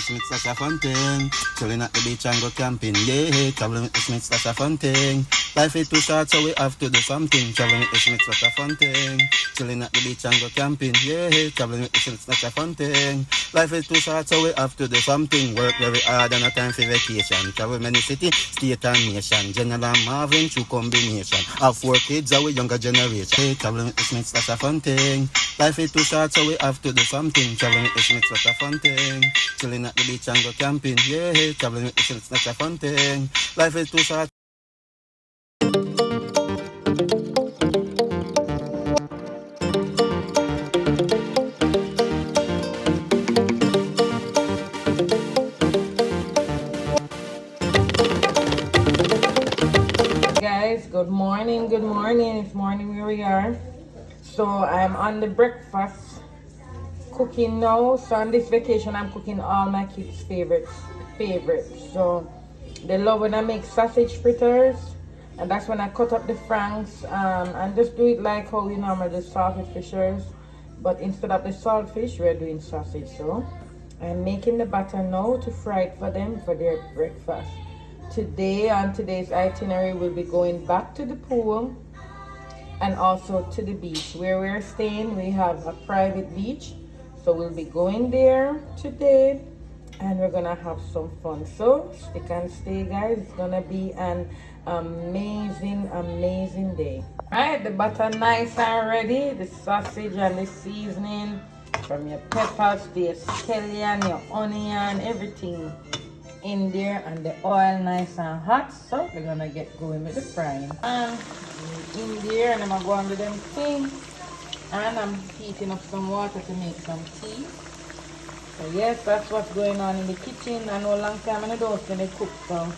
Smiths, that's a fun thing. Chilling at the beach and go camping, yeah. Traveling with the Smiths, that's a fun thing. Life is too short, so we have to do something. Traveling with the Smiths, that's a fun thing. Chilling at the beach and go camping, yeah. Traveling with the Smiths, that's a fun thing. Life is too short, so we have to do something. Work very hard and no time for vacation. Travel many city, state and nation. General Marvin, true combination. Have 4 kids, our younger generation. Hey, traveling with the Smiths, that's a fun thing. Life is too short, so we have to do something. Traveling with the Smiths, that's a fun thing. Chilling at the beach and go camping, yeah. Traveling with the Smiths, that's a fun thing. Life is too short. Guys, good morning, it's morning where we are. So I'm on the breakfast cooking now. So on this vacation I'm cooking all my kids' favorites. So they love when I make sausage fritters, and that's when I cut up the franks and just do it like how we normally do salted fishers, but instead of the saltfish we're doing sausage. So I'm making the batter now to fry it for them for their breakfast. Today, on today's itinerary, we'll be going back to the pool and also to the beach. Where we're staying, we have a private beach, so we'll be going there today and we're gonna have some fun. So stick and stay, guys. It's gonna be an amazing day. Alright, the butter nice and ready, the sausage and the seasoning, from your peppers to your scallion, your onion, everything in there, and the oil nice and hot. So we're gonna get going with the frying pan in there, and I'm gonna go under them things, and I'm heating up some water to make some tea. So yes, that's what's going on in the kitchen. I know a long time I don't when they cook, so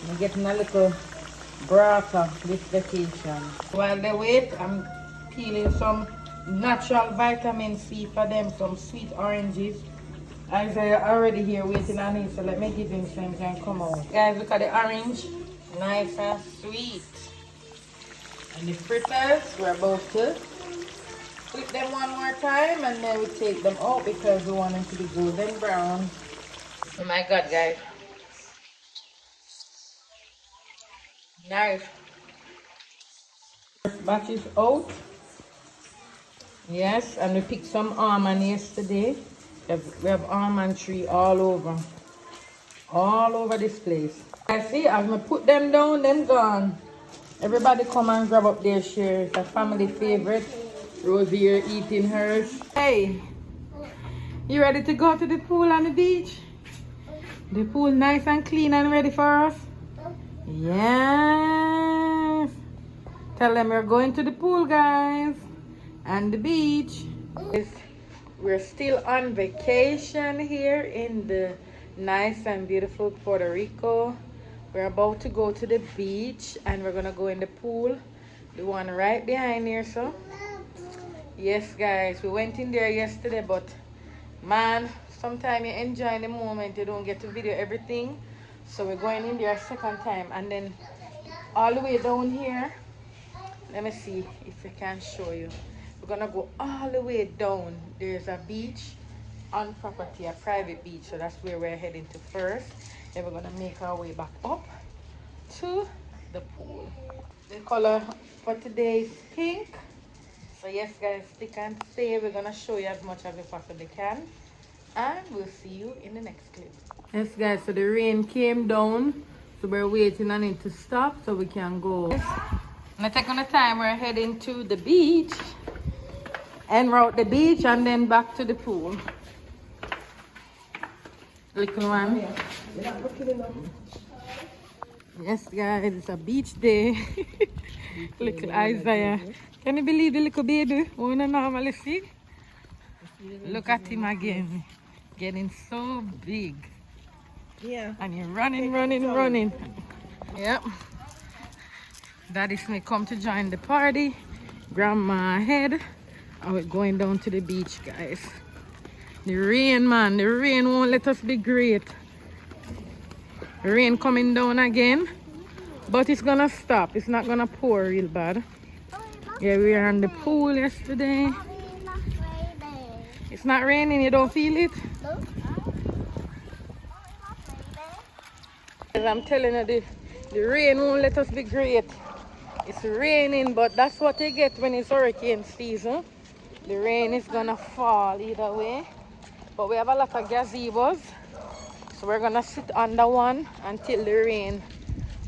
I'm getting a little broth this vacation. While they wait, I'm peeling some natural vitamin C for them, some sweet oranges. Isaiah already here waiting on it, so let me give him some can come out. Guys, look at the orange, nice and sweet. And the fritters, we're about to flip them one more time, and then we take them out because we want them to be golden brown. Oh my God, guys. Nice. First batch is out. Yes, and we picked some almond yesterday. We have almond tree all over this place. I see, as I put them down, them gone. Everybody come and grab up their share. It's a family favorite. Rosie here eating hers. Hey, you ready to go to the pool on the beach? The pool nice and clean and ready for us? Yes. Tell them we're going to the pool, guys, and the beach. We're still on vacation here in the nice and beautiful Puerto Rico. We're about to go to the beach and we're gonna go in the pool, the one right behind here. So yes, guys, we went in there yesterday, but man, sometimes you enjoy the moment, you don't get to video everything. So we're going in there a second time, and then all the way down here, let me see if I can show you. We're gonna go all the way down. There's a beach on property, a private beach, so that's where we're heading to first. Then we're gonna make our way back up to the pool. The color for today is pink. So yes, guys, stick and stay. We're gonna show you as much as we possibly can, and we'll see you in the next clip. Yes, guys, so the rain came down, so we're waiting on it to stop so we can go. Now taking the time, we're heading to the beach. En route the beach and then back to the pool. Little one. Yes, guys, it's a beach day. Little Isaiah. Can you believe the little baby? We don't normally see. Look at him again. Getting so big. Yeah. And he's running. Yep. Daddy's may come to join the party. Grandma ahead. And we're going down to the beach, guys. The rain, man, the rain won't let us be great. Rain coming down again, but it's gonna stop. It's not gonna pour real bad. Yeah, we were on the pool yesterday. It's not raining, you don't feel it? I'm telling you, the rain won't let us be great. It's raining, but that's what you get when it's hurricane season. The rain is gonna fall either way. But we have a lot of gazebos, so we're gonna sit under one until the rain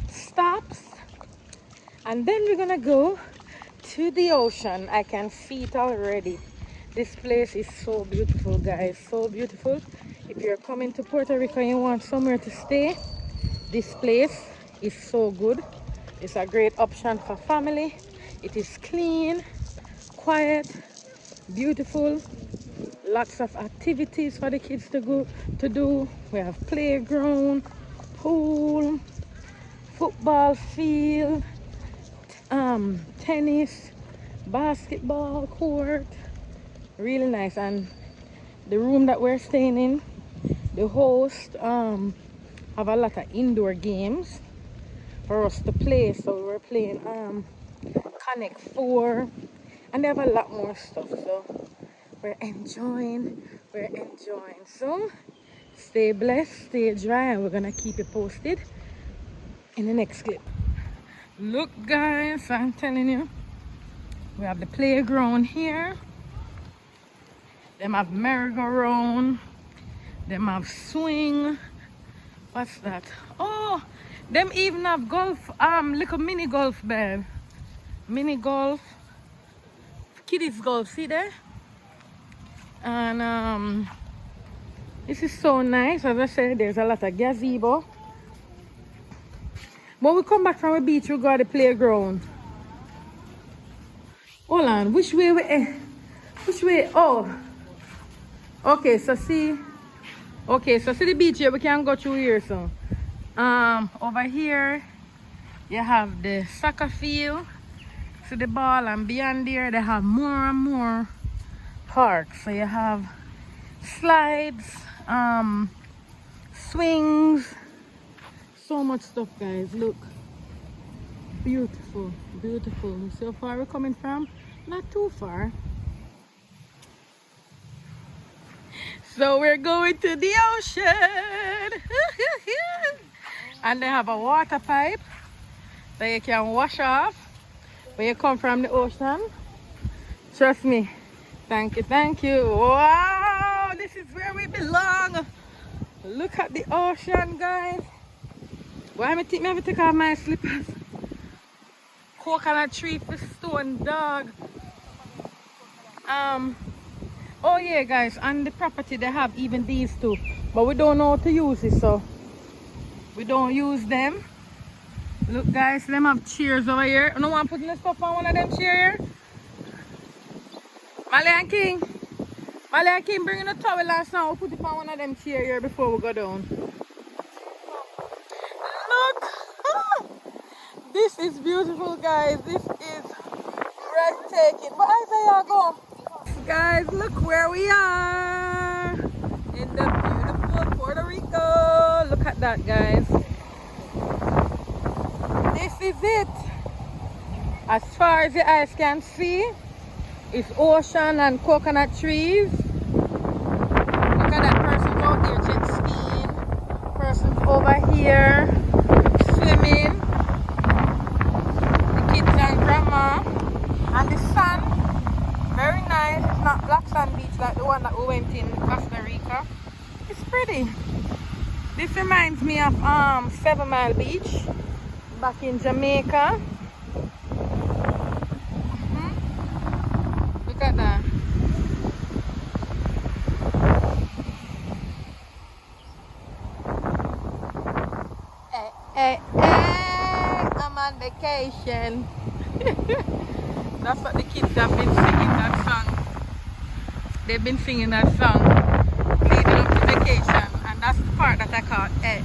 stops. And then we're gonna go to the ocean. I can see it already. This place is so beautiful, guys, so beautiful. If you're coming to Puerto Rico and you want somewhere to stay, this place is so good. It's a great option for family. It is clean, quiet, beautiful. Lots of activities for the kids to do. We have playground, pool, football field, tennis, basketball court. Really nice. And the room that we're staying in, the host have a lot of indoor games for us to play. So we're playing Connect 4, and they have a lot more stuff. So we're enjoying. So stay blessed, stay dry, and we're gonna keep you posted in the next clip. Look, guys, I'm telling you, we have the playground here. Them have merry-go-round. Them have swing. What's that? Oh, them even have golf, little mini golf, babe. Mini golf, kiddies golf, see there? And this is so nice. As I said, there's a lot of gazebo. When we come back from the beach, we go to the playground. Hold on, which way which way? Oh, okay, so see the beach here. We can go through here. So over here you have the soccer field, see the ball, and beyond there they have more and more parks. So you have slides, swings, so much stuff, guys. Look, beautiful. See how far we're coming from? Not too far. So we're going to the ocean. And they have a water pipe that you can wash off when you come from the ocean. Trust me. Thank you. Wow, this is where we belong. Look at the ocean, guys. Why me think me have to take off my slippers? Coconut tree for stone dog. Oh yeah, guys, on the property they have even these two, but we don't know how to use it, so we don't use them. Look, guys, them have chairs over here. No one putting the stuff on one of them chairs here. Mali and King, bring in the towel last now. We'll put it on one of them chairs here before we go down. Look! This is beautiful, guys. This is breathtaking. But I say y'all go. Guys, look where we are in the beautiful Puerto Rico. Look at that, guys. This is it. As far as the eyes can see, it's ocean and coconut trees. Look at that person out there jet skiing. Person's over here swimming. The kids and grandma. And the sun, very nice. It's not black sand beach like the one that we went in Costa Rica. It's pretty. This reminds me of 7 Mile Beach back in Jamaica. Look at that. Hey, I'm on vacation. That's what the kids have been singing that song. They've been singing that song leading up to vacation, and that's the part that I call hey,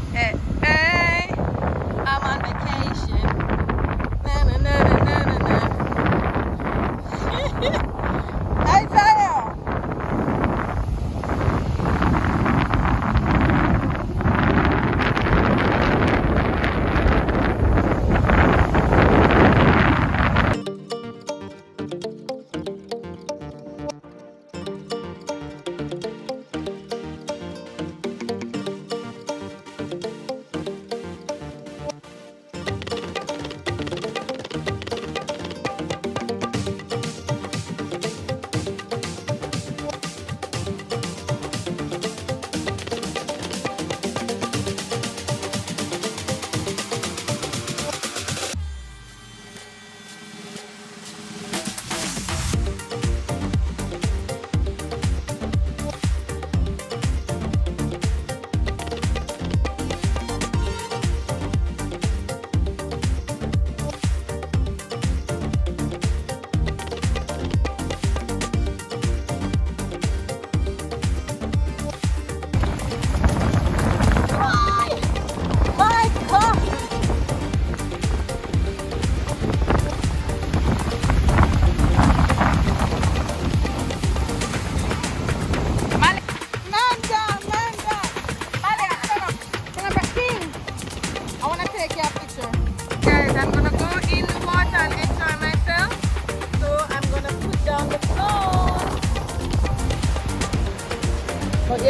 I'm on vacation. Na na na na na na. Isaiah.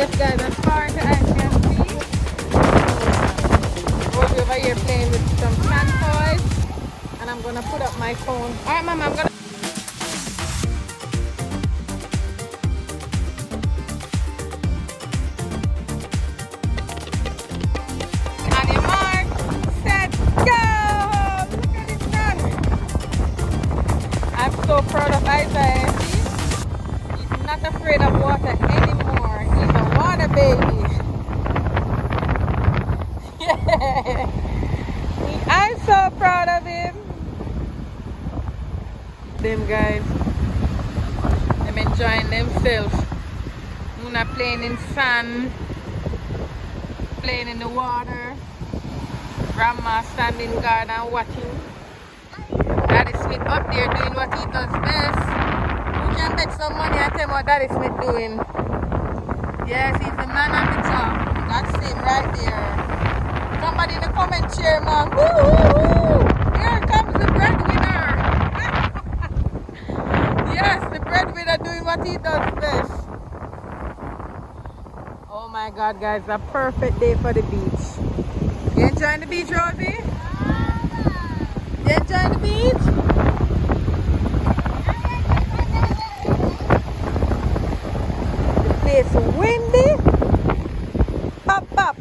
Yes, guys, as far as the eye can see, Rosie over here playing with some sand toys, and I'm gonna put up my phone. All right, Mama, I'm gonna. On your mark, set, go! Look at this sun. I'm so proud of Isaiah. See? He's not afraid of water anymore. He's a water baby. Yeah. I'm so proud of him. Them guys, them enjoying themselves. Muna playing in sand, playing in the water. Grandma standing guard and watching. Daddy Smith up there doing what he does best. Who can bet some money and tell me what Daddy Smith doing? Yes, he's the man at the top. That's him right there. Somebody in the comment share, man. Woo, woo, woo. Here comes the breadwinner. Yes, the breadwinner doing what he does best. Oh my God, guys, a perfect day for the beach. You enjoying the beach, Rosie? You enjoying the beach? The place windy. Pop, pop.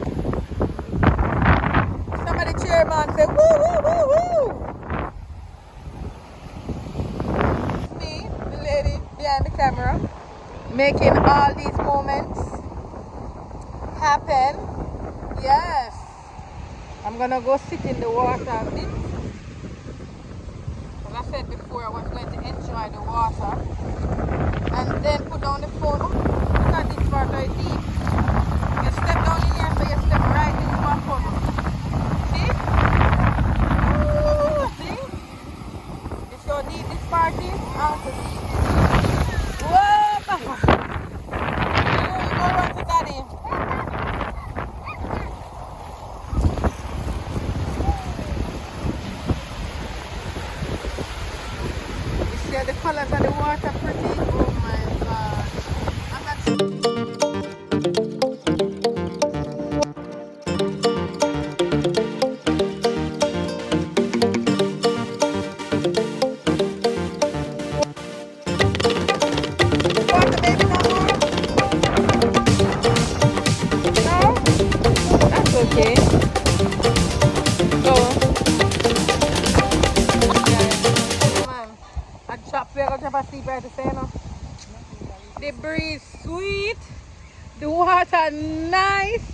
Somebody cheer, man. Say woo, woo, woo, woo. It's me, the lady behind the camera, making all these moments happen. Yes. I'm gonna go sit in the water a bit. As I said before, I was going to enjoy the water and then put down the phone. Oh, look at this water deep. You step down in here, so you step right into a puddle. See? Ooh, see? It's so deep, this party. Whoa, Papa. You go run to Daddy. Yeah, the colors of the water pretty. Oh my God. And that's water, baby, no more? No? That's okay. So, yeah, man. I chop, we're gonna drop asleep right to say, you know. The breeze sweet. The water nice.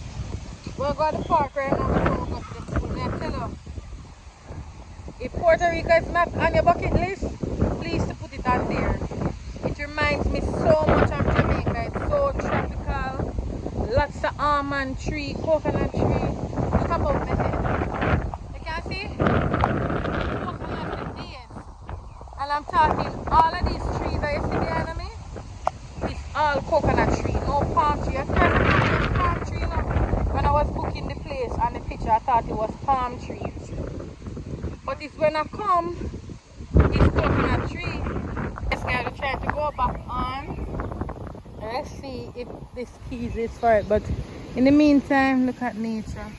We're going to the park right now before we go to the pool. I tell you, if Puerto Rico is not on your bucket list, please to put it on there. It reminds me so much of Jamaica. It's so tropical. Lots of almond tree, coconut tree. Look above me there. You can see? Coconut for days. And I'm talking all of these trees that you see behind me. It's all coconut tree, no palm tree. At first I thought it was palm tree, you know. When I was booking the place and the picture, I thought it was palm trees. But it's when I come, it's coconut tree. This guy will try to go back on. Let's see if this keys is for it. But in the meantime, look at nature.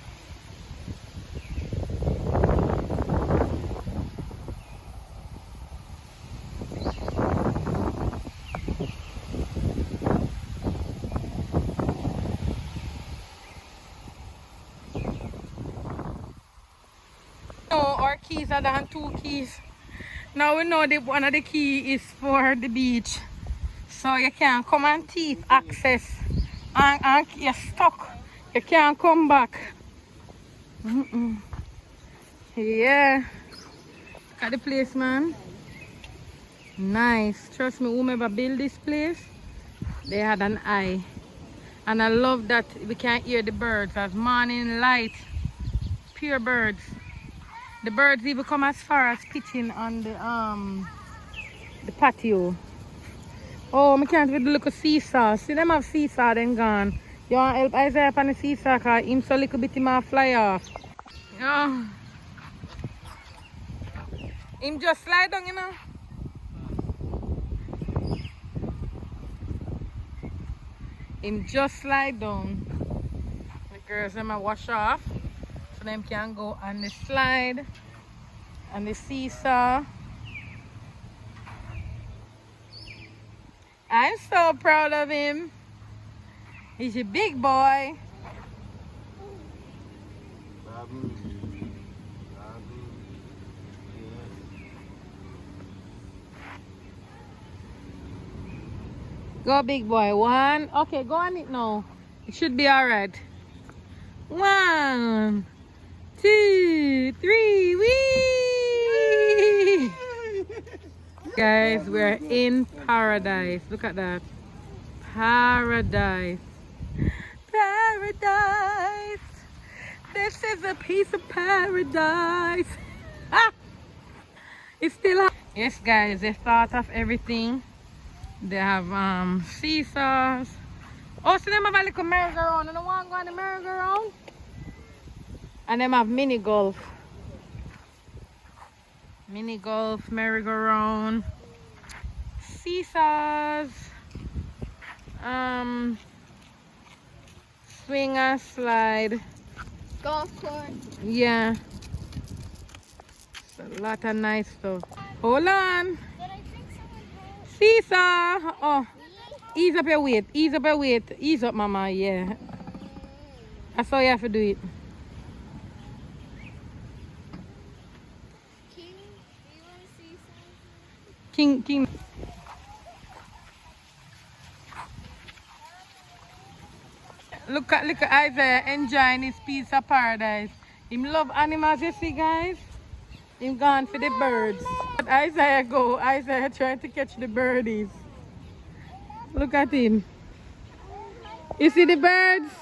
No, our keys are than 2 keys. Now we know that one of the key is for the beach. So you can come and thief access and you're stuck. You can't come back. Yeah. Look at the place, man. Nice. Trust me, whoever built this place, they had an eye. And I love that we can hear the birds as morning light. Pure birds. The birds even come as far as pitching on the patio. Oh, I can't even look at seesaw. See them have seesaw then gone. You want to help Isaiah on the seesaw because him so little bit him might fly off. Oh. Him just slide down, you know. him just slide down. The girls them a wash off so them can go on the slide and the seesaw. I'm so proud of him. He's a big boy. Go big boy. One. Okay, go on it now. It should be alright. 1, 2, 3. Wee! Guys, we're in paradise. Look at that. Paradise. Paradise. This is a piece of paradise. Ah! It's still. Yes, guys, they thought of everything. They have seesaws. Oh, so them have a little merry-go-round. I don't want to go on the merry-go-round. And them have mini golf. Mini golf, merry-go-round, seesaws, swing and slide. Golf course. Yeah. It's a lot of nice stuff. Hold on. But I think someone has. Seesaw. Oh, ease up your weight. Ease up your weight. Ease up, mama. Yeah. That's how you have to do it. King, do you want to see something? King. Look at Isaiah enjoying his piece of paradise. Him love animals, you see, guys. Him gone for the birds. But Isaiah go. Isaiah trying to catch the birdies. Look at him. You see the birds?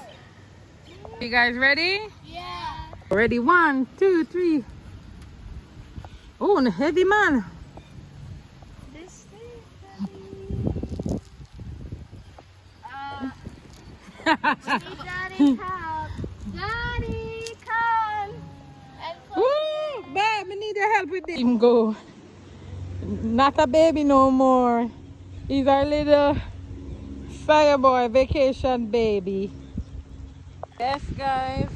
You guys ready? Yeah. Ready? 1, 2, 3. Oh, and a heavy man. This thing. Daddy, help. Daddy, come. And Ooh, babe, I need your help with this. Him go. Not a baby no more. He's our little fire boy vacation baby. Yes, guys.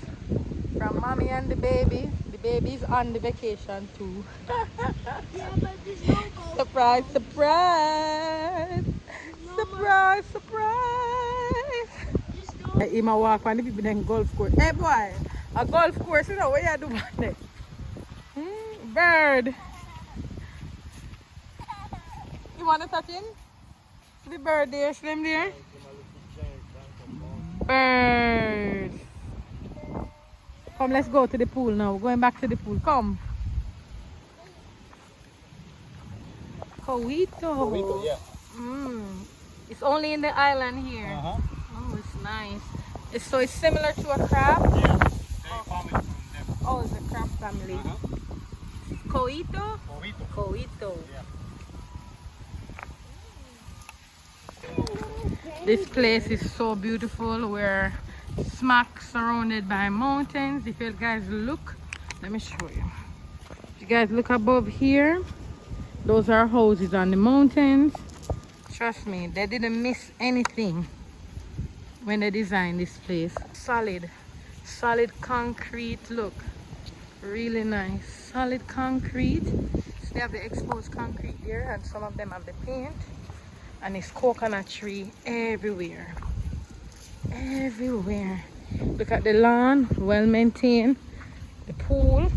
From mommy and the baby. The baby's on the vacation too. yeah, but there's no golf. Surprise, surprise. Surprise, surprise. There's no. He might walk on the people then golf course. Hey boy, a golf course, you know what you do there? Bird. You want to touch him? The bird there, slim there. Bird. Come, let's go to the pool now. We're going back to the pool. Come. Coito. Yeah. It's only in the island here. Uh-huh. Oh, it's nice. So it's similar to a crab? Yeah. They family from them. Oh, it's a crab family. Coito? Ovito. Coito. Yeah. This place is so beautiful. We're smack surrounded by mountains. If you guys look, let me show you. If you guys look above here, those are houses on the mountains. Trust me, they didn't miss anything when they designed this place. Solid concrete. Look, really nice. Solid concrete. So they have the exposed concrete there, and some of them have the paint. And it's coconut tree everywhere. Everywhere. Look at the lawn, well maintained. The pool,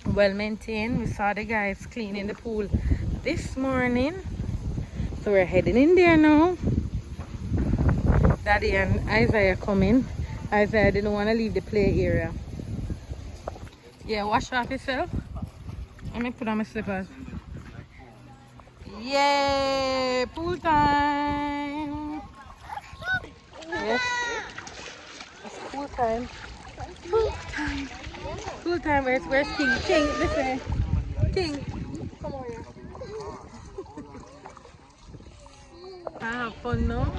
well maintained. We saw the guys cleaning the pool this morning. So we're heading in there now. Daddy and Isaiah coming. Isaiah didn't want to leave the play area. Yeah, wash off yourself. Let me put on my slippers. Yay! Pool time! Yes. It's pool time. Pool time. Pool time. Where's King? King, listen. King, come over here. I have fun now.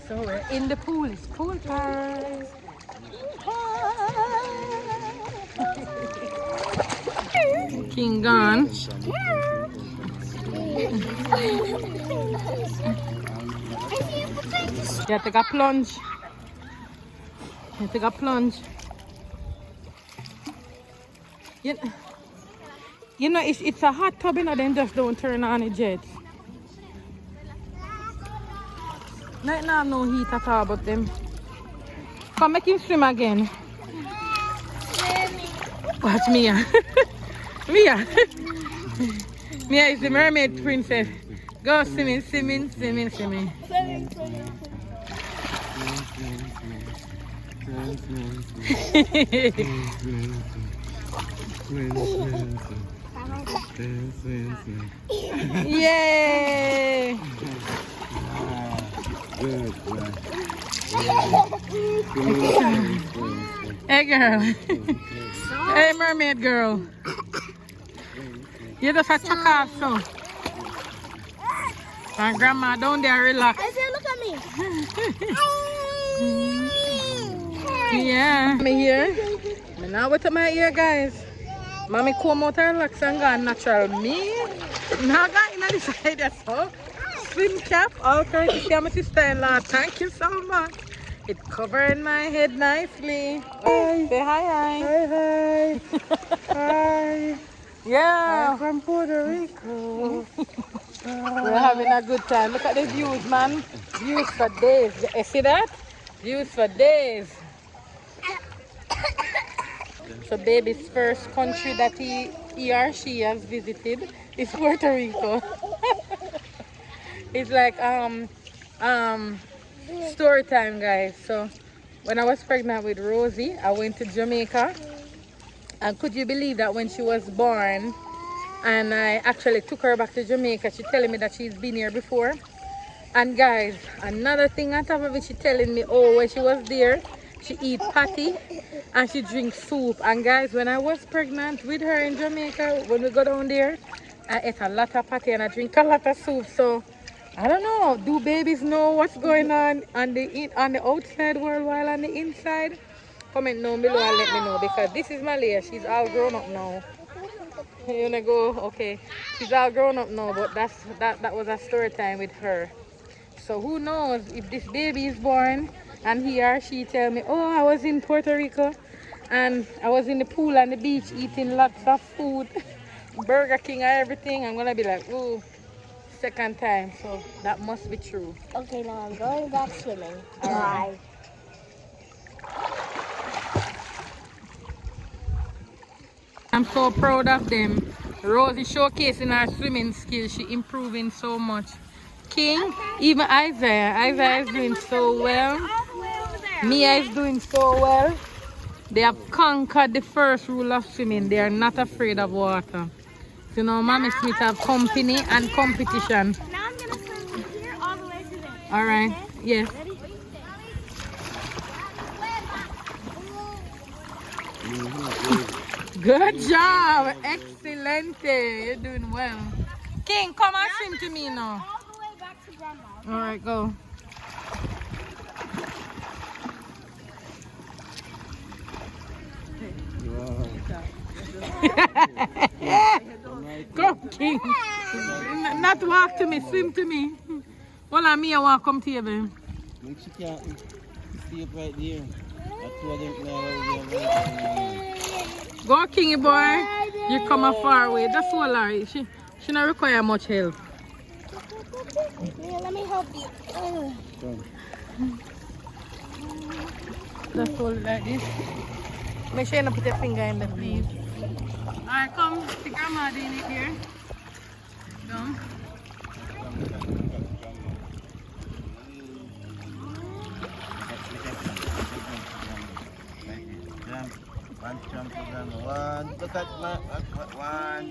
So we're in the pool. It's pool time. King gone. Yeah, take a plunge. You take a plunge. You know, it's a hot tub, you know, then just don't turn on the jets. Not now, no heat at all, but them. Come make him swim again. Watch Mia. Mia. Mia is the mermaid princess. Go swimming, swimming, swimming, swimming. Yay! Hey girl. Hey mermaid girl. You just have to chuck off so. And grandma down there relax. I said, look at me. Yeah. Me here. Me now wet up my ear, guys. Mommy come out and relax and go natural. Me now got in the side there so. Swim cap, all courtesy of my sister-in-law. Thank you so much. It covered my head nicely. Hi. Say hi, hi. Hi, hi. Hi. Yeah. I'm from Puerto Rico. We're having a good time. Look at the views, man. Views for days. You see that? Views for days. So baby's first country that he or she has visited is Puerto Rico. It's like story time, guys. So when I was pregnant with Rosie, I went to Jamaica, and could you believe that when she was born and I actually took her back to Jamaica, she telling me that she's been here before. And guys, another thing on top of it, she telling me, oh, when she was there, she eat patty and she drinks soup. And guys, when I was pregnant with her in Jamaica, when we go down there, I ate a lot of patty and I drink a lot of soup. So I don't know, do babies know what's going on the outside world while on the inside? Comment down below and let me know, because this is Malaya. She's all grown up now. You wanna go? Okay. She's all grown up now, but that was a story time with her. So who knows if this baby is born and he or she tell me, oh, I was in Puerto Rico and I was in the pool and the beach eating lots of food, Burger King and everything, I'm gonna be like, ooh, second time. So that must be true. Okay, now I'm going back swimming. Bye. I'm so proud of them. Rosie showcasing her swimming skills. She improving so much. King, even Isaiah is doing so well. Mia is doing so well. They have conquered the first rule of swimming. They are not afraid of water. So now Mommy Smith have company and competition. Now I'm going to swim from here all the way to there. All right. Yes. Ready? Good job. Excellent. You're doing well. King, come and swim to me now. All the way back to Grandma. All right, go. Go, King. Not walk to me, swim to me. Hold on, me, I want to come to you, babe. Make sure you can't see it right there. I told them Go, Kingy boy. You come a far way. That's all right. She don't require much help. Yeah, let me help you. Just hold it like this. Make sure you don't put your finger in the please. Alright, come. The grandma doing it here. Come. One jump to them. One. Look at my one.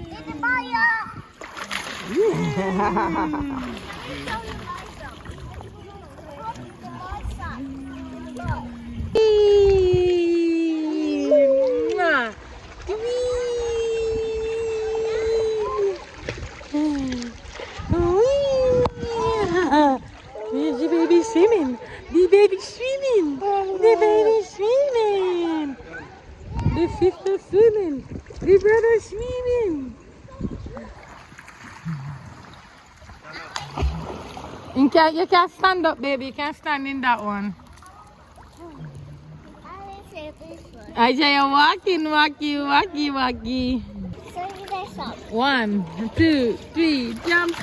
The baby swimming. The baby swimming. The baby swimming. The sister swimming. The brother swimming. You can stand up, baby. You can stand in that one. I didn't say this one. Isaiah, walking, walkie. So you guys stop. 1, 2, 3, jump.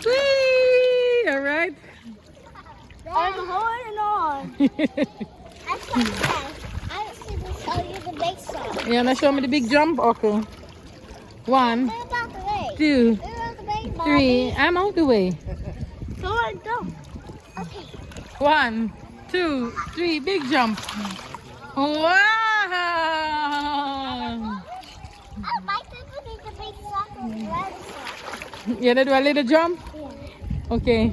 Whee! All right. I'm holding on. That's what it says. I don't see to show you the big stuff. You wanna show me the big jump? Okay. 1, What about the way? 2, What about the big 3. I'm out the way. Go on, go. Okay. 1, 2, 3. Big jump. Wow! I like to make the big sock and the red sock. You wanna do a little jump? Yeah. Okay.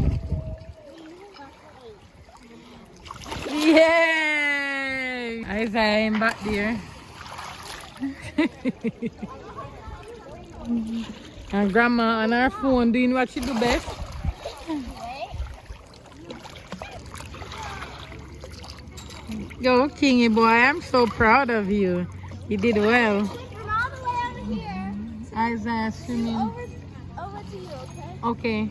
Yay! Isaiah, I'm back there. And grandma on her phone doing what she do best. Go, Kingy boy, I'm so proud of you. You did well. From all the way over here. Isaiah swimming. Over to you, okay? Okay.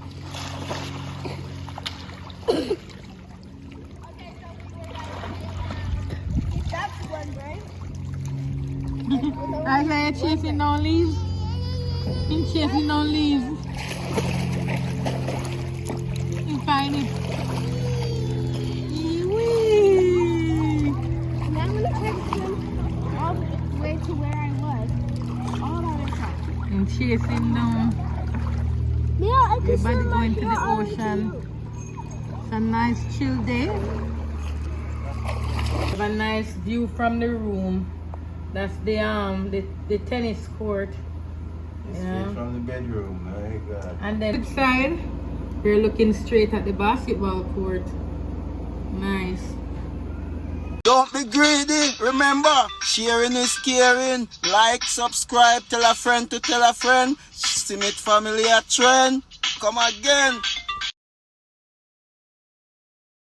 That's one, right? Isaiah chasing no leaves. Him chasing no leaves. You find it. Wee. And I'm gonna try to swim all the way to where I was. All the way across. And chasing down. Yeah, I can Everybody swim going to the all way ocean. you. It's a nice chill day. Have a nice view from the room. That's the tennis court. It's Yeah. straight from the bedroom. My God. And then side, we're looking straight at the basketball court. Nice. Don't be greedy. Remember, sharing is caring. Like, subscribe, tell a friend to tell a friend. Simit family a trend. Come again.